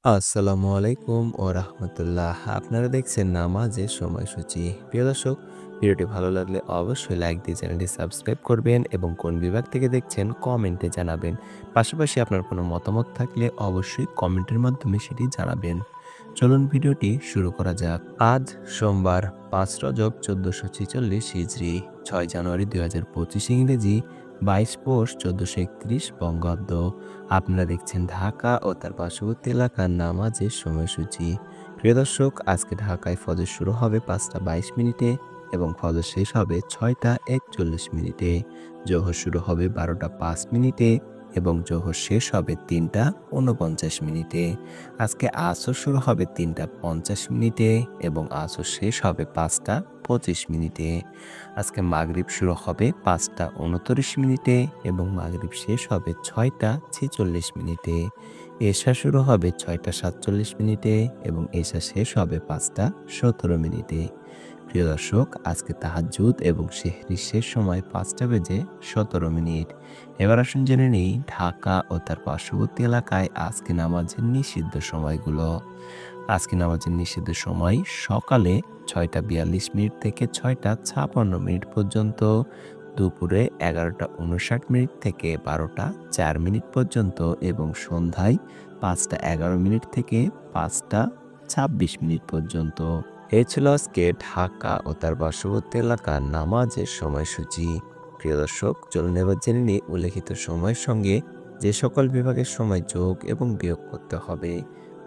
আসসালামু আলাইকুম ও রাহমাতুল্লাহ। আপনারা দেখছেন নামাজের সময়সূচি। প্রিয় দর্শক, ভিডিওটি ভালো লাগলে অবশ্যই লাইক দিয়ে চ্যানেলটি সাবস্ক্রাইব করবেন এবং কোন বিভাগ থেকে দেখছেন কমেন্টে জানাবেন। পাশাপাশি আপনার কোনো মতামত থাকলে অবশ্যই কমেন্টের মাধ্যমে সেটি জানাবেন। চলুন ভিডিওটি শুরু করা যাক। আজ সোমবার ৫ রজব ১৪৪৬ হিজরি, ৬ জানুয়ারি ২০২৫ ইংরেজি, ২২ পৌষ ১৪৩১ বঙ্গাব্দ। আপনারা দেখছেন ঢাকা ও তার পার্শ্ববর্তী এলাকার নামাজের সময়সূচি। প্রিয় দর্শক, আজকে ঢাকায় ফজর শুরু হবে ৫টা ২২ মিনিটে এবং ফজর শেষ হবে ৬টা ৪১ মিনিটে। জোহর শুরু হবে ১২টা ৫ মিনিটে এবং জোহর শেষ হবে ৩টা ৪৯ মিনিটে। আজকে আসর শুরু হবে ৩টা ৫০ মিনিটে এবং আসর শেষ হবে ৫টা ২৫ মিনিটে। আজকে মাগরিব শুরু হবে ৫টা ২৯ মিনিটে এবং মাগরিব শেষ হবে ৬টা ৪৬ মিনিটে। এশা শুরু হবে ৬টা ৪৭ মিনিটে এবং এশা শেষ হবে ৫টা ১৭ মিনিটে। প্রিয় দর্শক, আজকে তাহাজ্জুদ এবং সেহরির শেষ সময় ৫টা বেজে ১৭ মিনিট। এবার আসুন জেনে নেই ঢাকা ও তার পার্শ্ববর্তী এলাকায় আজকে নামাজের নিষিদ্ধ সময়গুলো। আজকে নামাজের নিষিদ্ধ সময় সকালে ৬টা ৪২ মিনিট থেকে ৬টা ৫৬ মিনিট পর্যন্ত, দুপুরে ১১টা ৫৯ মিনিট থেকে ১২টা ৪ মিনিট পর্যন্ত এবং সন্ধ্যায় ৫টা ১১ মিনিট থেকে ৫টা ২৬ মিনিট পর্যন্ত। এ ছিল আজকে ঢাকা ও তার পার্শ্ববর্তী এলাকার নামাজের সময়সূচি। প্রিয় দর্শক, চলুন এবার জেনে নিই উল্লেখিত সময়ের সঙ্গে যে সকল বিভাগের সময় যোগ এবং বিয়োগ করতে হবে।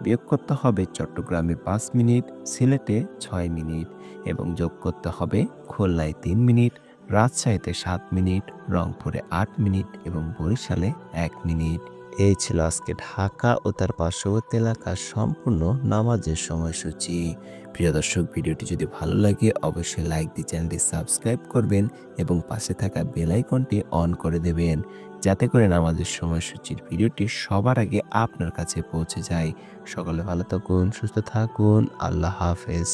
বিয়োগ করতে হবে চট্টগ্রামে ৫ মিনিট, সিলেটে ৬ মিনিট এবং যোগ করতে হবে খুলনায় ৩ মিনিট, রাজশাহীতে ৭ মিনিট, রংপুরে ৮ মিনিট এবং বরিশালে ১ মিনিট। এই ছিল আজকে ঢাকা ও তার পার্শ্ববর্তী এলাকার সম্পূর্ণ নামাজের সময়সূচি। প্রিয় দর্শক, ভিডিওটি যদি ভালো লাগে অবশ্যই লাইক দিয়ে চ্যানেলটি সাবস্ক্রাইব করবেন এবং পাশে থাকা বেল আইকনটি অন করে দেবেন, যাতে করে নামাজের সময়সূচির ভিডিওটি সবার আগে আপনার কাছে পৌঁছে যায়। সকলে ভালো থাকুন, সুস্থ থাকুন। আল্লাহ হাফেজ।